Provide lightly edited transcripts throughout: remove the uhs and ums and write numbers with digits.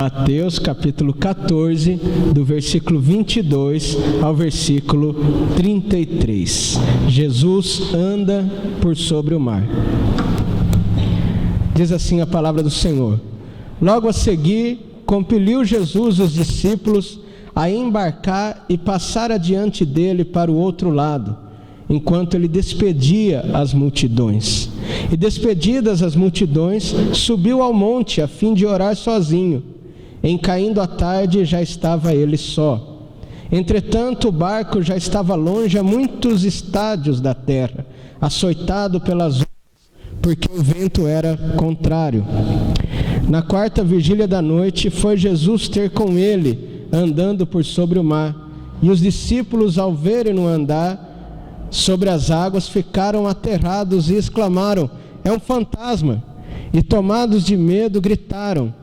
Mateus capítulo 14, do versículo 22 ao versículo 33. Jesus anda por sobre o mar. Diz assim a palavra do Senhor: Logo a seguir, compeliu Jesus os discípulos a embarcar e passar adiante dele para o outro lado, enquanto ele despedia as multidões. E despedidas as multidões, subiu ao monte a fim de orar sozinho. Em caindo a tarde, já estava ele só. Entretanto, o barco já estava longe a muitos estádios da terra, açoitado pelas ondas, porque o vento era contrário. Na quarta vigília da noite, foi Jesus ter com ele, andando por sobre o mar. E os discípulos, ao verem-no andar sobre as águas, ficaram aterrados e exclamaram: é um fantasma! E tomados de medo, gritaram.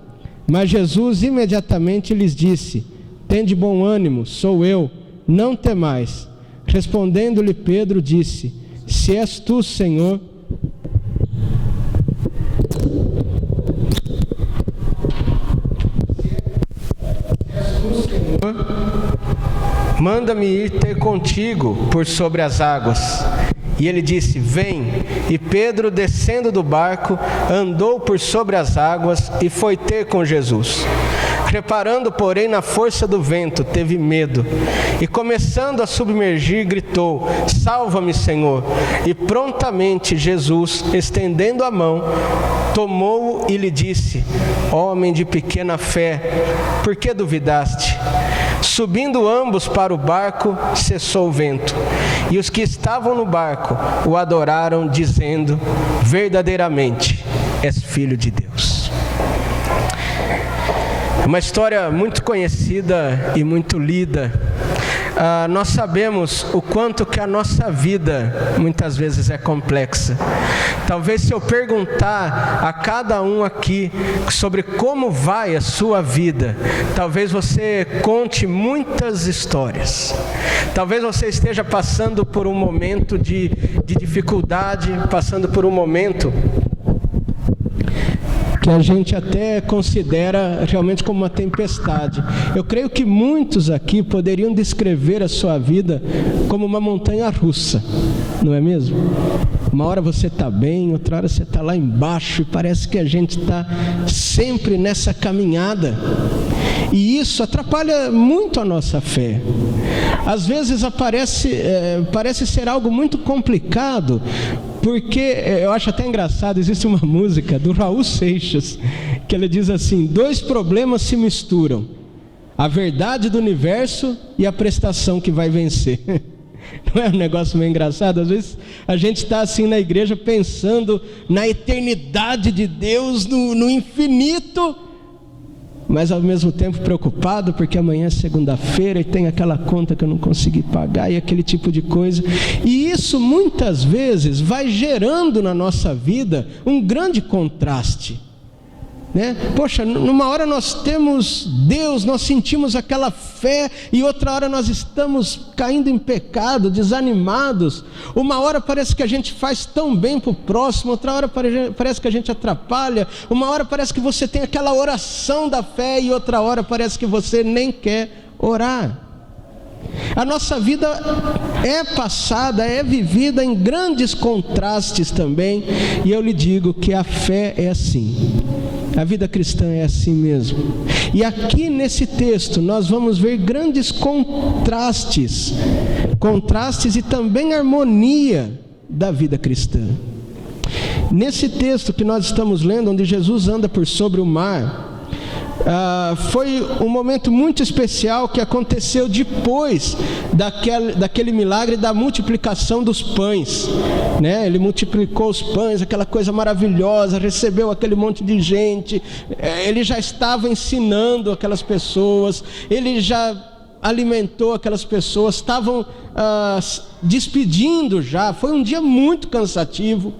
Mas Jesus imediatamente lhes disse: tende bom ânimo, sou eu, não temais. Respondendo-lhe Pedro, disse: se és tu, Senhor, manda-me ir ter contigo por sobre as águas. E ele disse: vem. E Pedro, descendo do barco, andou por sobre as águas e foi ter com Jesus. Reparando, porém, na força do vento, teve medo. E começando a submergir, gritou: salva-me, Senhor. E prontamente Jesus, estendendo a mão, tomou-o e lhe disse: homem de pequena fé, por que duvidaste? Subindo ambos para o barco, cessou o vento. E os que estavam no barco o adoraram, dizendo: verdadeiramente és filho de Deus. Uma história muito conhecida e muito lida. Nós sabemos o quanto que a nossa vida muitas vezes é complexa. Talvez se eu perguntar a cada um aqui sobre como vai a sua vida, talvez você conte muitas histórias. Talvez você esteja passando por um momento de dificuldade, passando por um momento que a gente até considera realmente como uma tempestade. Eu creio que muitos aqui poderiam descrever a sua vida como uma montanha russa, não é mesmo? Uma hora você está bem, outra hora você está lá embaixo, e parece que a gente está sempre nessa caminhada. E isso atrapalha muito a nossa fé. Às vezes parece ser algo muito complicado, porque eu acho até engraçado, existe uma música do Raul Seixas, que ele diz assim: dois problemas se misturam, a verdade do universo e a prestação que vai vencer. Não é um negócio meio engraçado? Às vezes a gente está assim na igreja pensando na eternidade de Deus, no infinito, mas ao mesmo tempo preocupado porque amanhã é segunda-feira e tem aquela conta que eu não consegui pagar e aquele tipo de coisa. E isso muitas vezes vai gerando na nossa vida um grande contraste, né? Poxa, numa hora nós temos Deus, nós sentimos aquela fé, e outra hora nós estamos caindo em pecado, desanimados. Uma hora parece que a gente faz tão bem para o próximo, outra hora parece que a gente atrapalha. Uma hora parece que você tem aquela oração da fé, e outra hora parece que você nem quer orar. A nossa vida é passada, é vivida em grandes contrastes também, e eu lhe digo que a fé é assim. A vida cristã é assim mesmo. E aqui nesse texto nós vamos ver grandes contrastes e também harmonia da vida cristã. Nesse texto que nós estamos lendo, onde Jesus anda por sobre o mar, foi um momento muito especial que aconteceu depois daquele milagre da multiplicação dos pães, né? Ele multiplicou os pães, aquela coisa maravilhosa, recebeu aquele monte de gente, ele já estava ensinando aquelas pessoas, ele já alimentou aquelas pessoas, estavam despedindo já. Foi um dia muito cansativo.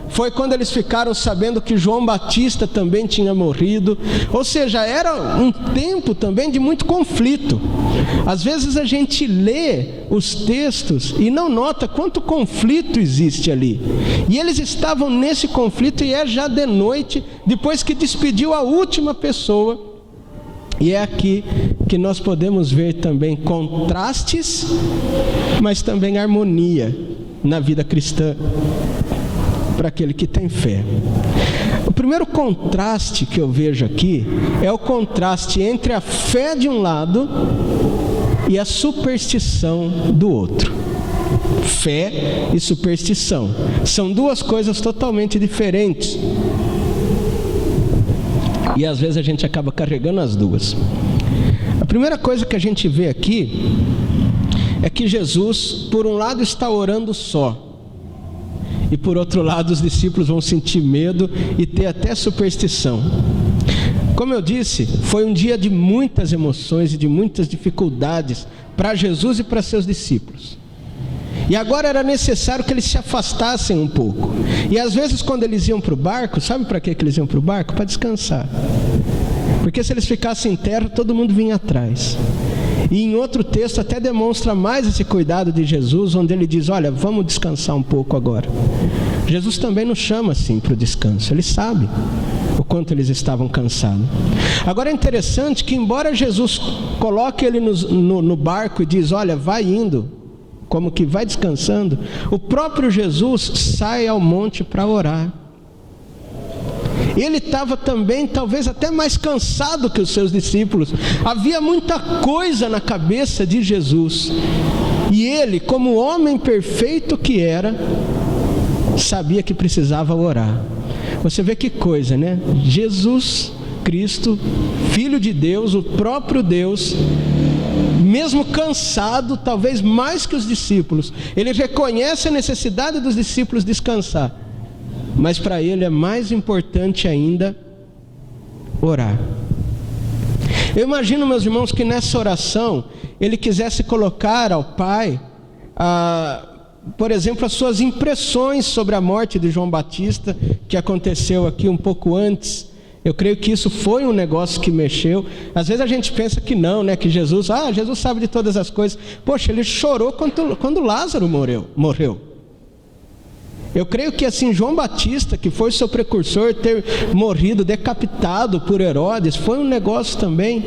Foi quando eles ficaram sabendo que João Batista também tinha morrido. Ou seja, era um tempo também de muito conflito. Às vezes a gente lê os textos e não nota quanto conflito existe ali. E eles estavam nesse conflito, e é já de noite, depois que despediu a última pessoa E é aqui que nós podemos ver também contrastes, mas também harmonia na vida cristã para aquele que tem fé. O primeiro contraste que eu vejo aqui é o contraste entre a fé de um lado e a superstição do outro. Fé e superstição são duas coisas totalmente diferentes. E às vezes a gente acaba carregando as duas. A primeira coisa que a gente vê aqui é que Jesus, por um lado, está orando só. E por outro lado, os discípulos vão sentir medo e ter até superstição. Como eu disse, foi um dia de muitas emoções e de muitas dificuldades para Jesus e para seus discípulos. E agora era necessário que eles se afastassem um pouco. E às vezes quando eles iam para o barco, sabe para que eles iam para o barco? Para descansar. Porque se eles ficassem em terra, todo mundo vinha atrás. E em outro texto até demonstra mais esse cuidado de Jesus, onde ele diz, olha, vamos descansar um pouco agora. Jesus também nos chama assim para o descanso, ele sabe o quanto eles estavam cansados. Agora é interessante que embora Jesus coloque ele no barco e diz, olha, vai indo, como que vai descansando, o próprio Jesus sai ao monte para orar. Ele estava também, talvez até mais cansado que os seus discípulos. Havia muita coisa na cabeça de Jesus. E ele, como homem perfeito que era, sabia que precisava orar. Você vê que coisa, né? Jesus Cristo, Filho de Deus, o próprio Deus, mesmo cansado, talvez mais que os discípulos, ele reconhece a necessidade dos discípulos descansar. Mas para ele é mais importante ainda orar. Eu imagino, meus irmãos, que nessa oração ele quisesse colocar ao Pai, por exemplo, as suas impressões sobre a morte de João Batista, que aconteceu aqui um pouco antes. Eu creio que isso foi um negócio que mexeu. Às vezes a gente pensa que não, né? Que Jesus sabe de todas as coisas. Poxa, ele chorou quando Lázaro morreu. Eu creio que assim, João Batista, que foi seu precursor, ter morrido decapitado por Herodes, foi um negócio também.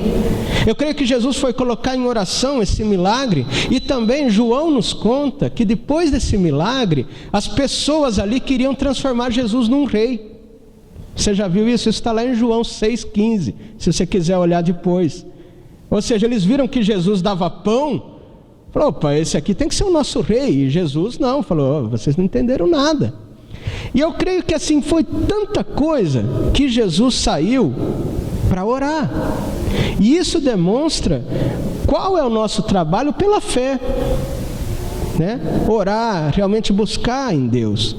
Eu creio que Jesus foi colocar em oração esse milagre. E também João nos conta que depois desse milagre, as pessoas ali queriam transformar Jesus num rei. Você já viu isso? Isso está lá em João 6,15, se você quiser olhar depois. Ou seja, eles viram que Jesus dava pão, falou, opa, esse aqui tem que ser o nosso rei. E Jesus não, falou, vocês não entenderam nada. E eu creio que assim foi tanta coisa que Jesus saiu para orar. E isso demonstra qual é o nosso trabalho pela fé, né? Orar, realmente buscar em Deus.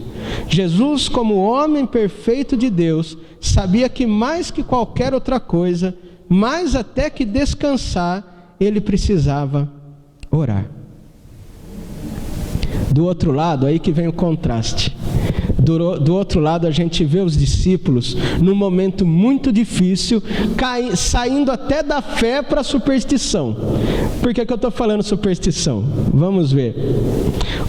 Jesus, como homem perfeito de Deus, sabia que mais que qualquer outra coisa, mais até que descansar, ele precisava orar. Do outro lado, aí que vem o contraste. Do outro lado, a gente vê os discípulos num momento muito difícil, saindo até da fé para a superstição. Por que eu estou falando superstição? Vamos ver.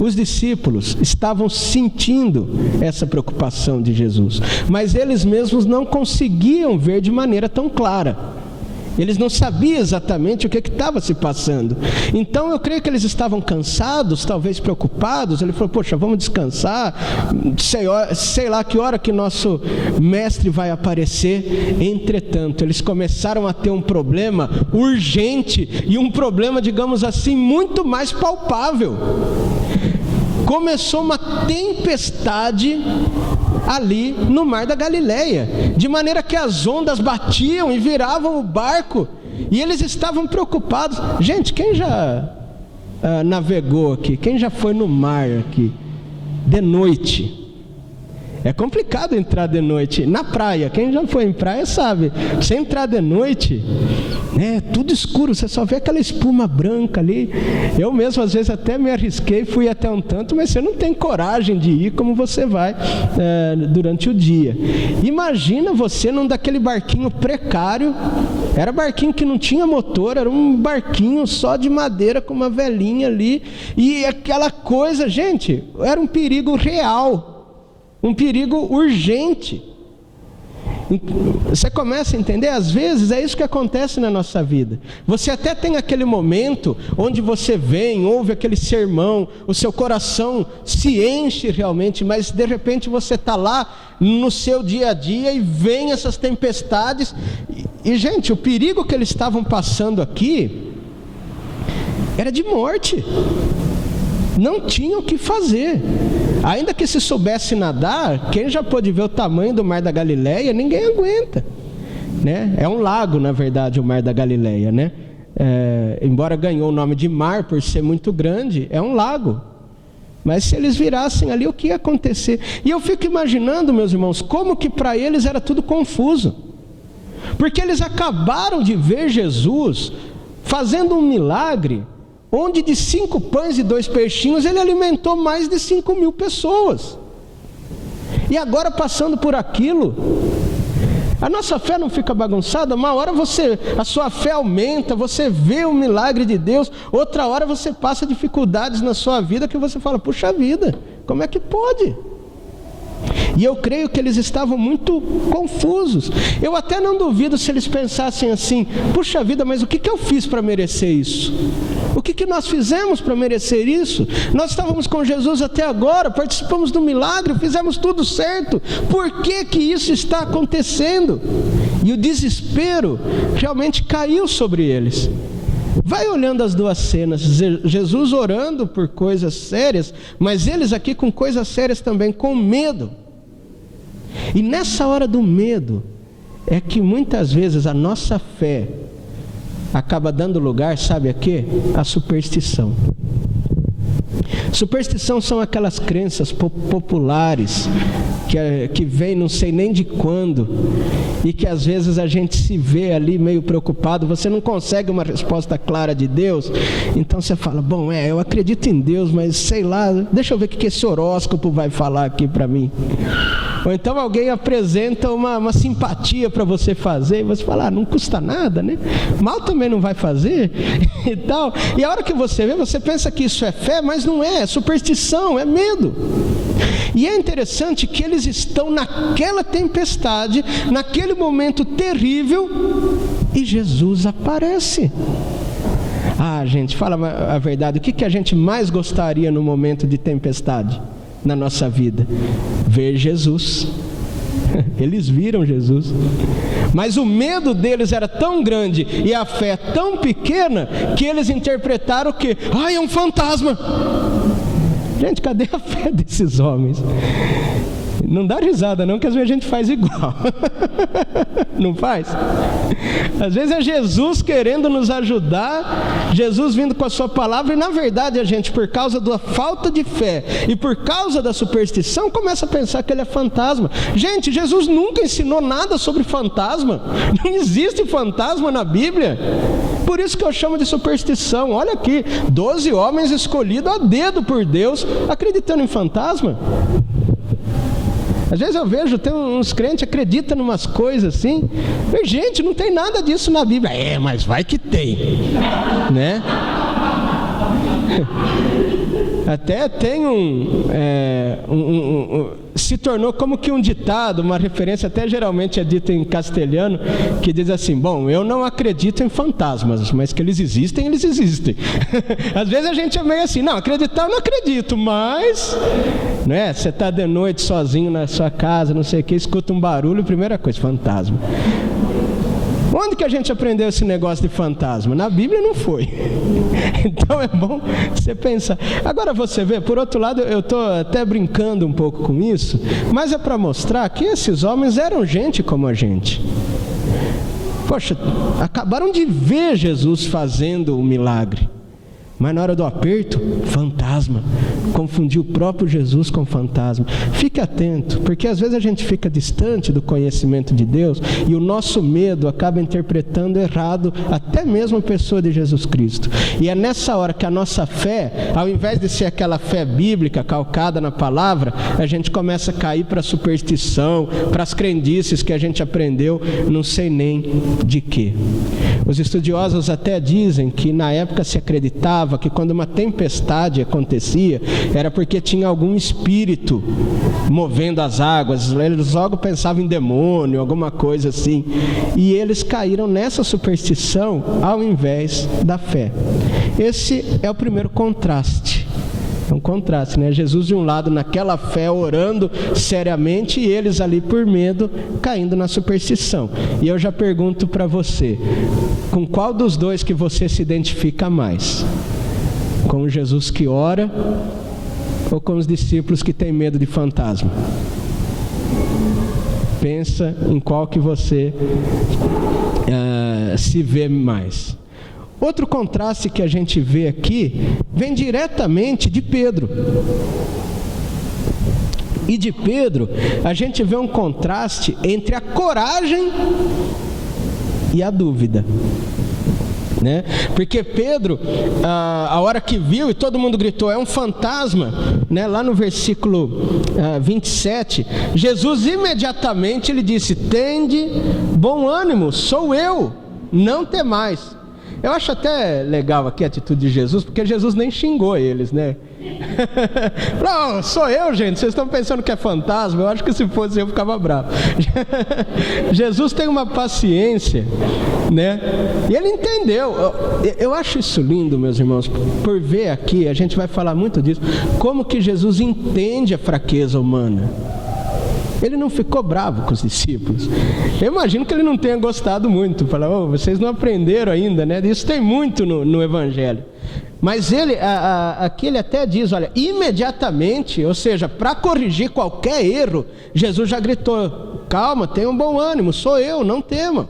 Os discípulos estavam sentindo essa preocupação de Jesus, mas eles mesmos não conseguiam ver de maneira tão clara. Eles não sabiam exatamente o que estava se passando. Então eu creio que eles estavam cansados, talvez preocupados. Ele falou, poxa, vamos descansar, sei lá que hora que nosso mestre vai aparecer. Entretanto, eles começaram a ter um problema urgente e um problema, digamos assim, muito mais palpável. Começou uma tempestade ali no mar da Galileia, de maneira que as ondas batiam e viravam o barco, e eles estavam preocupados. Gente, quem já navegou aqui? Quem já foi no mar aqui? De noite. É complicado entrar de noite. Na praia, quem já foi em praia sabe. Você entrar de noite, é tudo escuro, você só vê aquela espuma branca ali. Eu mesmo às vezes até me arrisquei, fui até um tanto, mas você não tem coragem de ir como você vai durante o dia. Imagina você num daquele barquinho precário. Era barquinho que não tinha motor, era um barquinho só de madeira com uma velinha ali. E aquela coisa, gente, era um perigo real. Um perigo urgente. Você começa a entender? Às vezes é isso que acontece na nossa vida. Você até tem aquele momento onde você vem, ouve aquele sermão, o seu coração se enche realmente, mas de repente você está lá no seu dia a dia e vem essas tempestades. E gente, o perigo que eles estavam passando aqui era de morte. Não tinham o que fazer. Ainda que se soubesse nadar, quem já pôde ver o tamanho do Mar da Galileia, ninguém aguenta, né? É um lago, na verdade, o Mar da Galileia, né? Embora ganhou o nome de mar por ser muito grande, é um lago. Mas se eles virassem ali, o que ia acontecer? E eu fico imaginando, meus irmãos, como que para eles era tudo confuso. Porque eles acabaram de ver Jesus fazendo um milagre, onde de 5 pães e 2 peixinhos, ele alimentou mais de 5.000 pessoas. E agora passando por aquilo, a nossa fé não fica bagunçada? Uma hora a sua fé aumenta, você vê o milagre de Deus, outra hora você passa dificuldades na sua vida que você fala, puxa vida, como é que pode? E eu creio que eles estavam muito confusos. Eu até não duvido se eles pensassem assim, puxa vida, mas o que eu fiz para merecer isso? O que nós fizemos para merecer isso? Nós estávamos com Jesus até agora, participamos do milagre, fizemos tudo certo. Por que isso está acontecendo? E o desespero realmente caiu sobre eles. Vai olhando as duas cenas, Jesus orando por coisas sérias, mas eles aqui com coisas sérias também, com medo. E nessa hora do medo, é que muitas vezes a nossa fé acaba dando lugar, sabe a quê? A superstição. Superstição são aquelas crenças populares que vem não sei nem de quando, e que às vezes a gente se vê ali meio preocupado, você não consegue uma resposta clara de Deus, então você fala, bom, eu acredito em Deus, mas sei lá, deixa eu ver o que esse horóscopo vai falar aqui para mim. Ou então alguém apresenta uma simpatia para você fazer, e você fala, não custa nada, né? Mal também não vai fazer, e tal. E a hora que você vê, você pensa que isso é fé, mas não é superstição, é medo. E é interessante que eles estão naquela tempestade, naquele momento terrível, e Jesus aparece. Gente, fala a verdade, o que a gente mais gostaria no momento de tempestade na nossa vida? Ver Jesus. Eles viram Jesus, mas o medo deles era tão grande e a fé tão pequena que eles interpretaram que, é um fantasma. Gente, cadê a fé desses homens? Não dá risada não, que às vezes a gente faz igual. Não faz? Às vezes é Jesus querendo nos ajudar, Jesus vindo com a sua palavra, e na verdade a gente, por causa da falta de fé e por causa da superstição, começa a pensar que ele é fantasma. Gente, Jesus nunca ensinou nada sobre fantasma. Não existe fantasma na Bíblia. Por isso que eu chamo de superstição. Olha aqui, 12 homens escolhidos a dedo por Deus, acreditando em fantasma. Às vezes eu vejo, tem uns crentes que acreditam em umas coisas assim, mas gente, não tem nada disso na Bíblia. Mas vai que tem, né? Até tem se tornou como que um ditado, uma referência, até geralmente é dito em castelhano, que diz assim, bom, eu não acredito em fantasmas, mas que eles existem, eles existem. Às vezes a gente é meio assim, não, acreditar eu não acredito, mas, né, você está de noite sozinho na sua casa, não sei o que, escuta um barulho, primeira coisa, fantasma. Onde que a gente aprendeu esse negócio de fantasma? Na Bíblia não foi. Então é bom você pensar. Agora você vê, por outro lado, eu estou até brincando um pouco com isso, mas é para mostrar que esses homens eram gente como a gente. Poxa, acabaram de ver Jesus fazendo o milagre, mas na hora do aperto, fantasma. Confundiu o próprio Jesus com fantasma. Fique atento, porque às vezes a gente fica distante do conhecimento de Deus e o nosso medo acaba interpretando errado até mesmo a pessoa de Jesus Cristo. E é nessa hora que a nossa fé, ao invés de ser aquela fé bíblica calcada na palavra, a gente começa a cair para a superstição, para as crendices que a gente aprendeu, não sei nem de quê. Os estudiosos até dizem que na época se acreditava que quando uma tempestade acontecia, era porque tinha algum espírito movendo as águas. Eles logo pensavam em demônio, alguma coisa assim. E eles caíram nessa superstição ao invés da fé. Esse é o primeiro contraste. É um contraste, né? Jesus de um lado naquela fé, orando seriamente, e eles ali por medo, caindo na superstição. E eu já pergunto para você, com qual dos dois que você se identifica mais? Com o Jesus que ora ou com os discípulos que têm medo de fantasma? Pensa em qual que você se vê mais. Outro contraste que a gente vê aqui vem diretamente de Pedro. E de Pedro a gente vê um contraste entre a coragem e a dúvida, né? Porque Pedro, a hora que viu e todo mundo gritou, é um fantasma, né? Lá no versículo 27, Jesus imediatamente ele disse, tende bom ânimo, sou eu, não temais. Eu acho até legal aqui a atitude de Jesus, porque Jesus nem xingou eles, né? Não, sou eu, gente, vocês estão pensando que é fantasma? Eu acho que se fosse eu ficava bravo. Jesus tem uma paciência, né? E ele entendeu. Eu acho isso lindo, meus irmãos, por ver aqui, a gente vai falar muito disso, como que Jesus entende a fraqueza humana. Ele não ficou bravo com os discípulos. Eu imagino que ele não tenha gostado muito. Falar, vocês não aprenderam ainda, né? Isso tem muito no Evangelho. Mas ele, aqui ele até diz, olha, imediatamente, ou seja, para corrigir qualquer erro, Jesus já gritou, calma, tenha um bom ânimo, sou eu, não tema.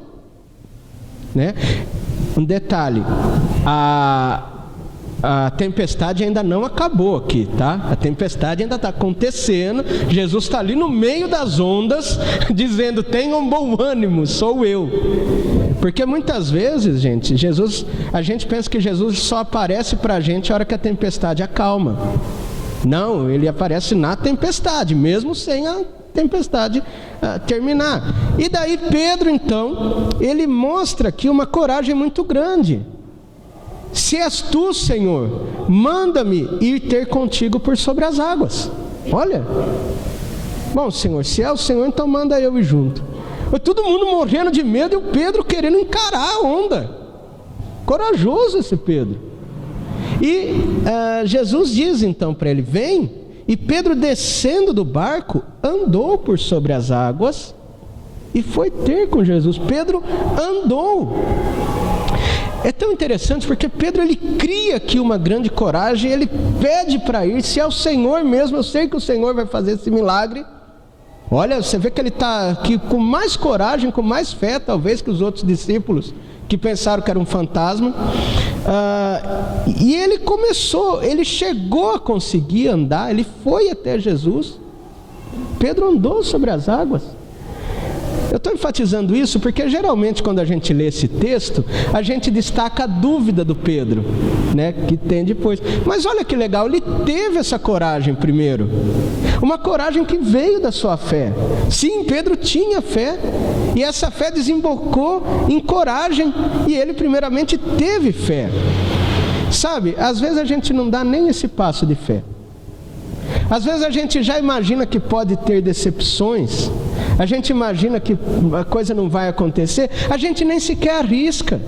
Né? Um detalhe, a tempestade ainda não acabou aqui, tá? A tempestade ainda está acontecendo. Jesus está ali no meio das ondas, dizendo, tenham um bom ânimo, sou eu. Porque muitas vezes, gente, a gente pensa que Jesus só aparece para a gente a hora que a tempestade acalma. Não, ele aparece na tempestade, mesmo sem a tempestade terminar. E daí Pedro, então, ele mostra aqui uma coragem muito grande. Se és tu, Senhor, manda-me ir ter contigo por sobre as águas. Olha, bom, Senhor, se é o Senhor, então manda eu ir junto. Todo mundo morrendo de medo e o Pedro querendo encarar a onda. Corajoso esse Pedro. E Jesus diz então para ele, vem. E Pedro, descendo do barco, andou por sobre as águas e foi ter com Jesus. Pedro andou. É tão interessante porque Pedro ele cria aqui uma grande coragem, ele pede para ir, se é o Senhor mesmo, eu sei que o Senhor vai fazer esse milagre. Olha, você vê que ele está aqui com mais coragem, com mais fé talvez que os outros discípulos que pensaram que era um fantasma. E ele chegou a conseguir andar, ele foi até Jesus. Pedro andou sobre as águas. Eu estou enfatizando isso porque geralmente quando a gente lê esse texto, a gente destaca a dúvida do Pedro, né, que tem depois. Mas olha que legal, ele teve essa coragem primeiro. Uma coragem que veio da sua fé. Sim, Pedro tinha fé, e essa fé desembocou em coragem, e ele primeiramente teve fé. Sabe, às vezes a gente não dá nem esse passo de fé. Às vezes a gente já imagina que pode ter decepções, a gente imagina que a coisa não vai acontecer, a gente nem sequer arrisca.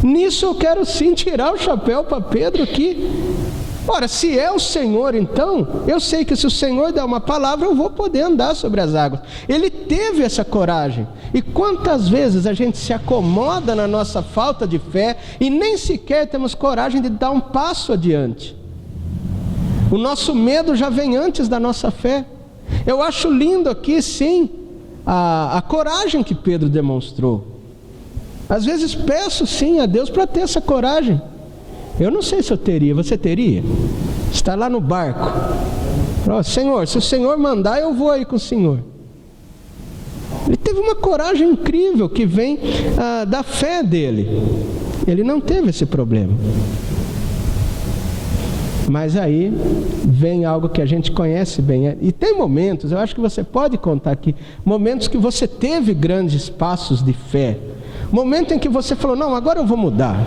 Nisso eu quero sim tirar o chapéu para Pedro aqui. Ora, se é o Senhor então, eu sei que se o Senhor der uma palavra, eu vou poder andar sobre as águas. Ele teve essa coragem. E quantas vezes a gente se acomoda na nossa falta de fé e nem sequer temos coragem de dar um passo adiante. O nosso medo já vem antes da nossa fé. Eu acho lindo aqui, sim, a coragem que Pedro demonstrou. Às vezes peço, sim, a Deus para ter essa coragem. Eu não sei se eu teria, você teria? Está lá no barco. Senhor, se o Senhor mandar, eu vou aí com o Senhor. Ele teve uma coragem incrível que vem da fé dele. Ele não teve esse problema. Mas aí vem algo que a gente conhece bem. E tem momentos, eu acho que você pode contar aqui, momentos que você teve grandes passos de fé. Momento em que você falou, não, agora eu vou mudar.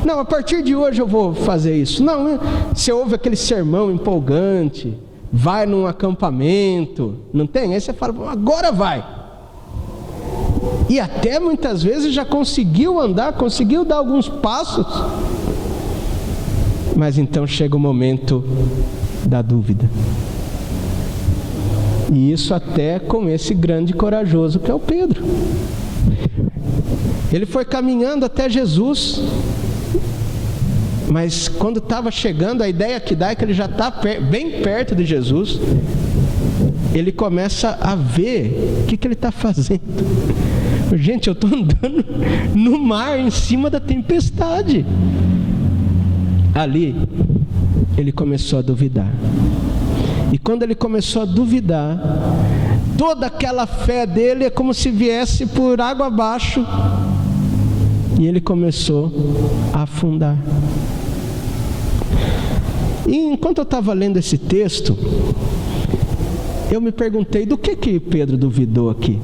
Não, a partir de hoje eu vou fazer isso. Não, você ouve aquele sermão empolgante, vai num acampamento, não tem? Aí você fala, agora vai. E até muitas vezes já conseguiu andar, conseguiu dar alguns passos. Mas então chega o momento da dúvida. E isso até com esse grande corajoso que é o Pedro. Ele foi caminhando até Jesus, mas quando estava chegando, a ideia que dá é que ele já está bem perto de Jesus. Ele começa a ver o que ele está fazendo. Gente, eu estou andando no mar, em cima da tempestade. Ali, ele começou a duvidar. E quando ele começou a duvidar, toda aquela fé dele é como se viesse por água abaixo. E ele começou a afundar. E enquanto eu estava lendo esse texto, eu me perguntei, do que Pedro duvidou aqui?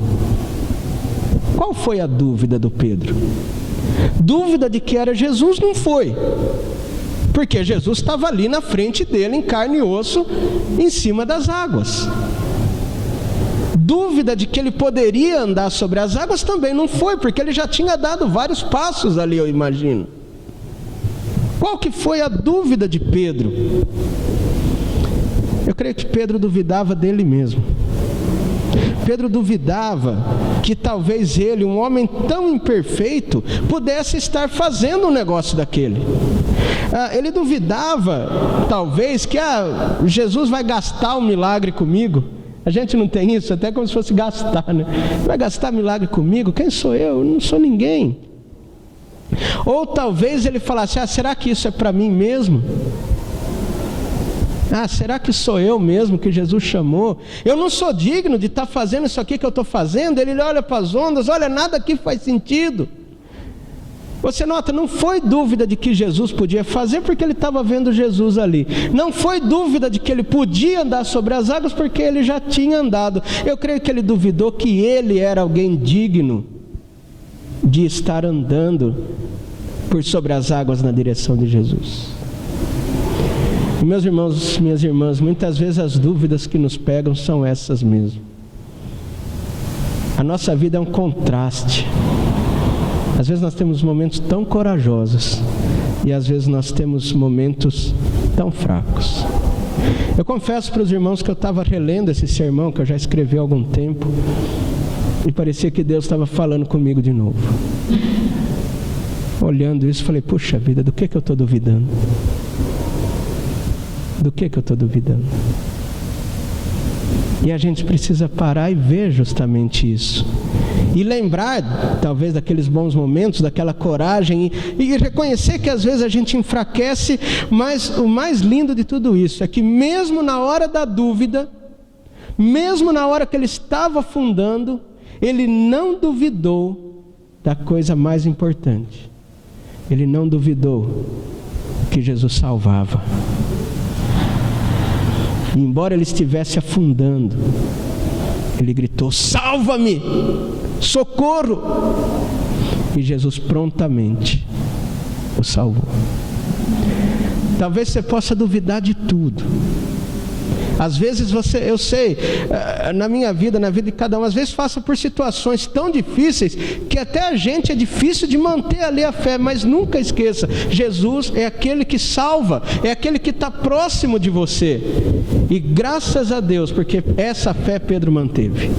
Qual foi a dúvida do Pedro? Dúvida de que era Jesus não foi, porque Jesus estava ali na frente dele, em carne e osso, em cima das águas. Dúvida de que ele poderia andar sobre as águas também não foi, porque ele já tinha dado vários passos ali, eu imagino. Qual que foi a dúvida de Pedro? Eu creio que Pedro duvidava dele mesmo. Pedro duvidava que talvez ele, um homem tão imperfeito, pudesse estar fazendo um negócio daquele. Ele duvidava, talvez, que Jesus vai gastar um milagre comigo. A gente não tem isso, até como se fosse gastar, né? Vai gastar milagre comigo? Quem sou eu? Eu não sou ninguém. Ou talvez ele falasse, será que isso é para mim mesmo? Será que sou eu mesmo que Jesus chamou? Eu não sou digno de estar fazendo isso aqui que eu estou fazendo. Ele olha para as ondas, olha, nada aqui faz sentido. Você nota, não foi dúvida de que Jesus podia fazer, porque ele estava vendo Jesus ali. Não foi dúvida de que ele podia andar sobre as águas, porque ele já tinha andado. Eu creio que ele duvidou que ele era alguém digno de estar andando por sobre as águas na direção de Jesus. E meus irmãos, minhas irmãs, muitas vezes as dúvidas que nos pegam são essas mesmo. A nossa vida é um contraste. Às vezes nós temos momentos tão corajosos e às vezes nós temos momentos tão fracos. Eu confesso para os irmãos que eu estava relendo esse sermão, que eu já escrevi há algum tempo, e parecia que Deus estava falando comigo de novo. Olhando isso, falei, puxa vida, do que eu estou duvidando? Do que eu estou duvidando? E a gente precisa parar e ver justamente isso. E lembrar, talvez, daqueles bons momentos, daquela coragem, e reconhecer que às vezes a gente enfraquece, mas o mais lindo de tudo isso é que mesmo na hora da dúvida, mesmo na hora que ele estava afundando, ele não duvidou da coisa mais importante. Ele não duvidou que Jesus salvava. E embora ele estivesse afundando, ele gritou, salva-me, socorro! E Jesus prontamente o salvou. Talvez você possa duvidar de tudo. Às vezes eu sei, na minha vida, na vida de cada um, às vezes passa por situações tão difíceis, que até a gente é difícil de manter ali a fé, mas nunca esqueça, Jesus é aquele que salva, é aquele que está próximo de você, e graças a Deus, porque essa fé Pedro manteve.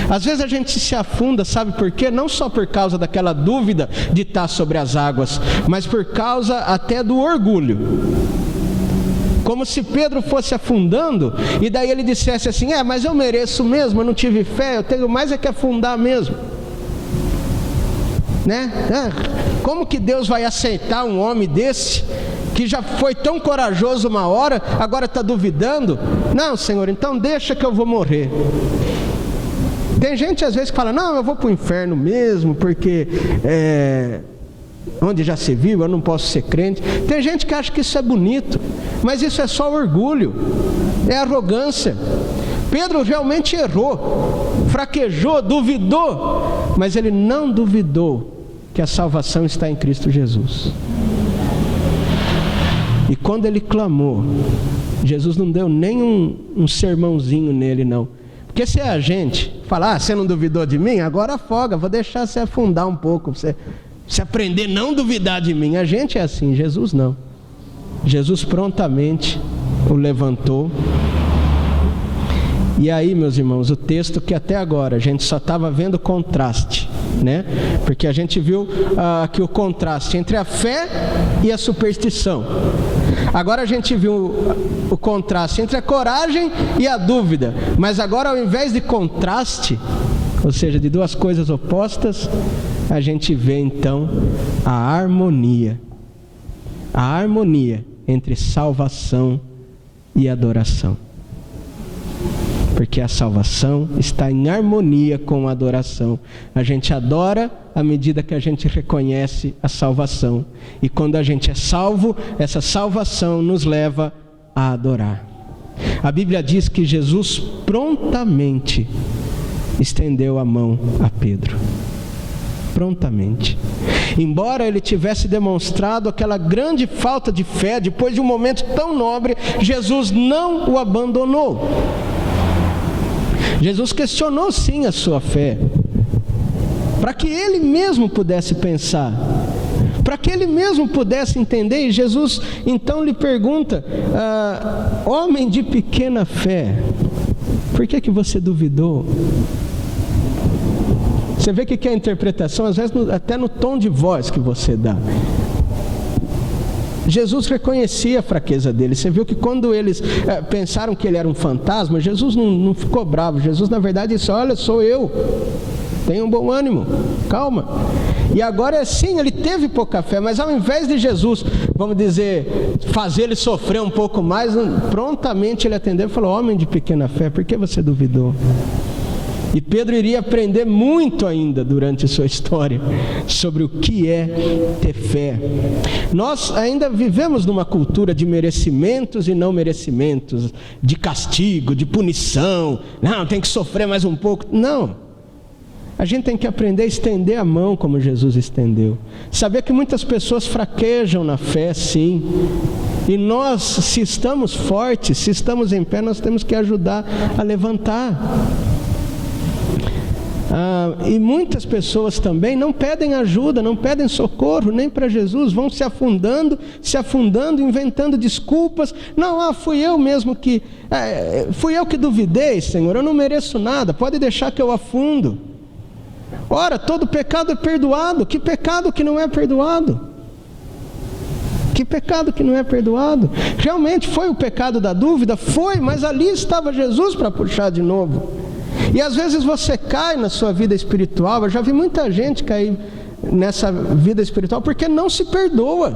Às vezes a gente se afunda, sabe por quê? Não só por causa daquela dúvida de estar sobre as águas, mas por causa até do orgulho. Como se Pedro fosse afundando, e daí ele dissesse assim, mas eu mereço mesmo, eu não tive fé, eu tenho mais é que afundar mesmo. Né? Como que Deus vai aceitar um homem desse, que já foi tão corajoso uma hora, agora está duvidando? Não, Senhor, então deixa que eu vou morrer. Tem gente às vezes que fala, não, eu vou para o inferno mesmo, porque onde já se viu, eu não posso ser crente. Tem gente que acha que isso é bonito, mas isso é só orgulho, é arrogância. Pedro realmente errou, fraquejou, duvidou, mas ele não duvidou que a salvação está em Cristo Jesus. E quando ele clamou, Jesus não deu nem um sermãozinho nele, não. Porque se é a gente falar, você não duvidou de mim? Agora afoga, vou deixar você afundar um pouco, você aprender a não duvidar de mim. A gente é assim, Jesus não. Jesus prontamente o levantou. E aí, meus irmãos, o texto que até agora a gente só estava vendo contraste, né? Porque a gente viu que o contraste entre a fé e a superstição. Agora a gente viu o contraste entre a coragem e a dúvida. Mas agora, ao invés de contraste, ou seja, de duas coisas opostas, a gente vê então a harmonia. A harmonia entre salvação e adoração. Porque a salvação está em harmonia com a adoração. A gente adora à medida que a gente reconhece a salvação. E quando a gente é salvo, essa salvação nos leva a adorar. A Bíblia diz que Jesus prontamente estendeu a mão a Pedro. Prontamente. Embora ele tivesse demonstrado aquela grande falta de fé, depois de um momento tão nobre, Jesus não o abandonou. Jesus questionou sim a sua fé, para que ele mesmo pudesse pensar, para que ele mesmo pudesse entender. E Jesus então lhe pergunta: homem de pequena fé, por que você duvidou? Você vê que é a interpretação, às vezes até no tom de voz que você dá. Jesus reconhecia a fraqueza dele. Você viu que quando eles pensaram que ele era um fantasma, Jesus não ficou bravo. Jesus na verdade disse: olha, sou eu, tenha um bom ânimo, calma. E agora é assim, ele teve pouca fé, mas ao invés de Jesus, vamos dizer, fazer ele sofrer um pouco mais, prontamente ele atendeu e falou: homem de pequena fé, por que você duvidou? E Pedro iria aprender muito ainda durante sua história sobre o que é ter fé. Nós ainda vivemos numa cultura de merecimentos e não merecimentos, de castigo, de punição. Não, tem que sofrer mais um pouco. Não. A gente tem que aprender a estender a mão como Jesus estendeu. Saber que muitas pessoas fraquejam na fé, sim. E nós, se estamos fortes, se estamos em pé, nós temos que ajudar a levantar. E muitas pessoas também não pedem ajuda, não pedem socorro nem para Jesus, vão se afundando, inventando desculpas. Não, fui eu que duvidei, Senhor, eu não mereço nada, pode deixar que eu afundo. Ora, todo pecado é perdoado. Que pecado que não é perdoado? Que pecado que não é perdoado? Realmente foi o pecado da dúvida? Foi, mas ali estava Jesus para puxar de novo. E às vezes você cai na sua vida espiritual. Eu já vi muita gente cair nessa vida espiritual porque não se perdoa.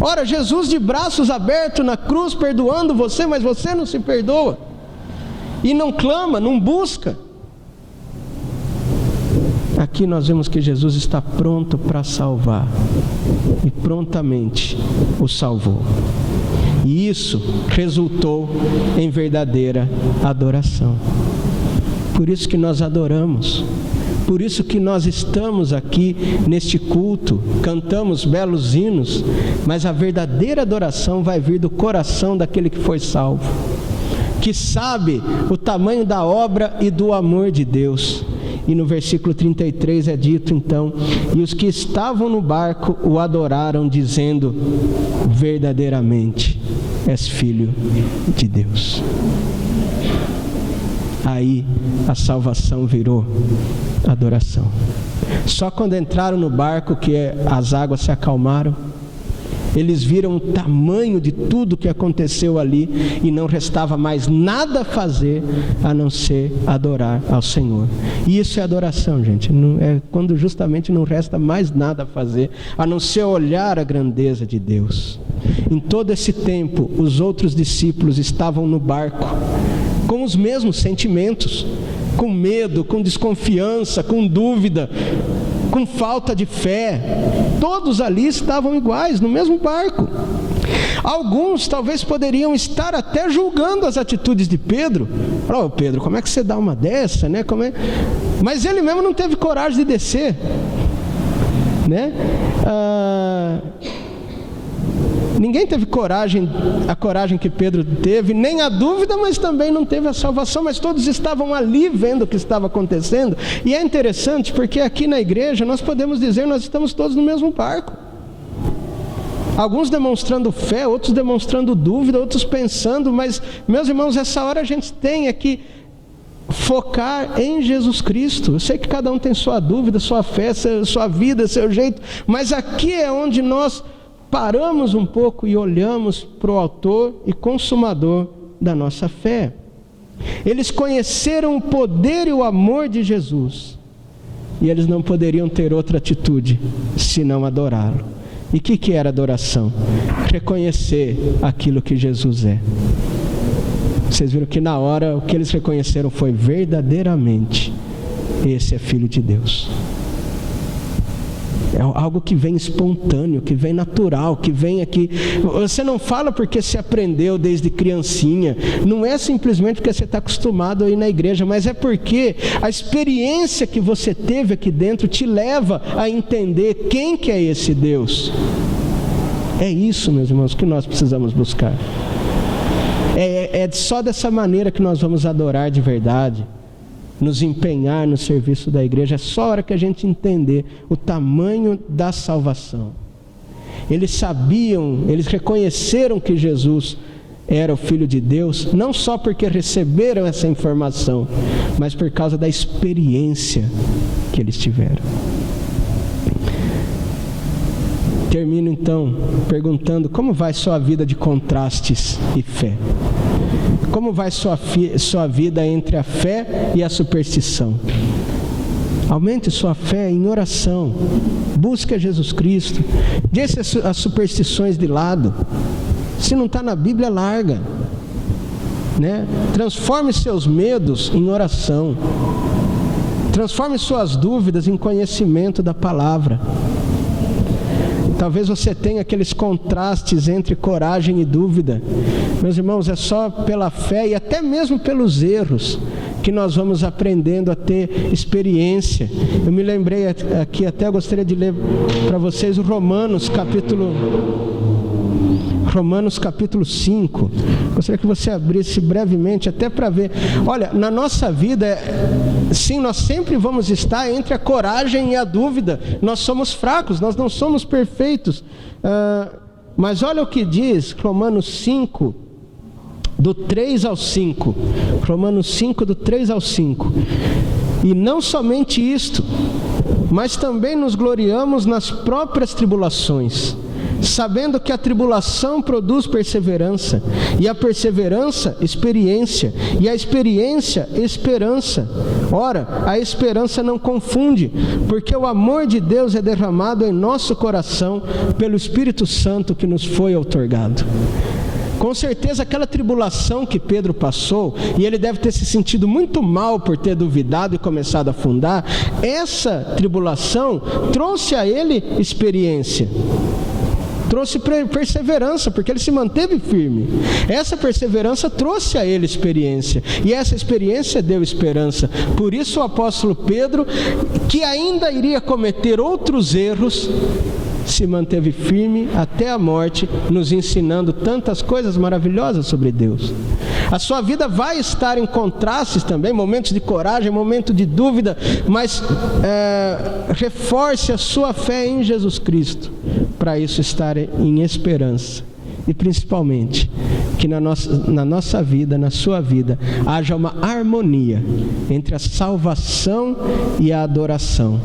Ora, Jesus de braços abertos na cruz perdoando você, mas você não se perdoa. E não clama, não busca. Aqui nós vemos que Jesus está pronto para salvar. E prontamente o salvou. E isso resultou em verdadeira adoração. Por isso que nós adoramos. Por isso que nós estamos aqui neste culto, cantamos belos hinos, mas a verdadeira adoração vai vir do coração daquele que foi salvo, que sabe o tamanho da obra e do amor de Deus. E no versículo 33 é dito então: e os que estavam no barco o adoraram, dizendo: verdadeiramente és filho de Deus. Aí a salvação virou adoração. Só quando entraram no barco que as águas se acalmaram, eles viram o tamanho de tudo que aconteceu ali e não restava mais nada a fazer a não ser adorar ao Senhor. E isso é adoração, gente. É quando justamente não resta mais nada a fazer a não ser olhar a grandeza de Deus. Em todo esse tempo, os outros discípulos estavam no barco com os mesmos sentimentos, com medo, com desconfiança, com dúvida, com falta de fé. Todos ali estavam iguais, no mesmo barco. Alguns talvez poderiam estar até julgando as atitudes de Pedro. Ô Pedro, como é que você dá uma dessa, né? Mas ele mesmo não teve coragem de descer, né? Ninguém teve a coragem que Pedro teve, nem a dúvida, mas também não teve a salvação, mas todos estavam ali vendo o que estava acontecendo. E é interessante porque aqui na igreja nós podemos dizer, nós estamos todos no mesmo barco. Alguns demonstrando fé, outros demonstrando dúvida, outros pensando, mas meus irmãos, essa hora a gente tem que focar em Jesus Cristo. Eu sei que cada um tem sua dúvida, sua fé, sua vida, seu jeito, mas aqui é onde nós paramos um pouco e olhamos para o autor e consumador da nossa fé. Eles conheceram o poder e o amor de Jesus, e eles não poderiam ter outra atitude senão adorá-lo. E o que era adoração? Reconhecer aquilo que Jesus é. Vocês viram que na hora o que eles reconheceram foi verdadeiramente: esse é Filho de Deus. É algo que vem espontâneo, que vem natural, que vem aqui. Você não fala porque se aprendeu desde criancinha. Não é simplesmente porque você está acostumado a ir na igreja, mas é porque a experiência que você teve aqui dentro te leva a entender quem que é esse Deus. É isso, meus irmãos, que nós precisamos buscar. É só dessa maneira que nós vamos adorar de verdade, nos empenhar no serviço da igreja. É só a hora que a gente entender o tamanho da salvação. Eles sabiam, eles reconheceram que Jesus era o Filho de Deus, não só porque receberam essa informação, mas por causa da experiência que eles tiveram. Termino então perguntando: como vai sua vida de contrastes e fé? Como vai sua vida entre a fé e a superstição? Aumente sua fé em oração. Busque a Jesus Cristo. Deixe as superstições de lado. Se não está na Bíblia, larga, né? Transforme seus medos em oração. Transforme suas dúvidas em conhecimento da palavra. Talvez você tenha aqueles contrastes entre coragem e dúvida. Meus irmãos, é só pela fé e até mesmo pelos erros que nós vamos aprendendo a ter experiência. Eu me lembrei aqui, até gostaria de ler para vocês o Romanos capítulo 5. Gostaria que você abrisse brevemente até para ver. Olha, na nossa vida, sim, nós sempre vamos estar entre a coragem e a dúvida. Nós somos fracos, nós não somos perfeitos. Mas olha o que diz Romanos 5, do 3 ao 5. Romanos 5, do 3 ao 5. E não somente isto, mas também nos gloriamos nas próprias tribulações, sabendo que a tribulação produz perseverança, e a perseverança, experiência, e a experiência, esperança. Ora, a esperança não confunde, porque o amor de Deus é derramado em nosso coração pelo Espírito Santo que nos foi outorgado. Com certeza aquela tribulação que Pedro passou, e ele deve ter se sentido muito mal por ter duvidado e começado a afundar, essa tribulação trouxe a ele experiência. Trouxe perseverança, porque ele se manteve firme. Essa perseverança trouxe a ele experiência, e essa experiência deu esperança. Por isso o apóstolo Pedro, que ainda iria cometer outros erros, se manteve firme até a morte, nos ensinando tantas coisas maravilhosas sobre Deus. A sua vida vai estar em contrastes também, momentos de coragem, momentos de dúvida, mas reforce a sua fé em Jesus Cristo, para isso estar em esperança. E principalmente, que na nossa vida, na sua vida, haja uma harmonia entre a salvação e a adoração,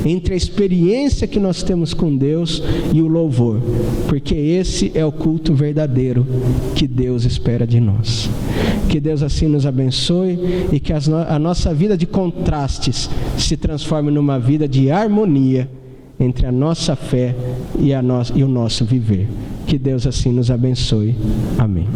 entre a experiência que nós temos com Deus e o louvor, porque esse é o culto verdadeiro que Deus espera de nós. Que Deus assim nos abençoe e que a nossa vida de contrastes se transforme numa vida de harmonia entre a nossa fé e o nosso viver. Que Deus assim nos abençoe. Amém.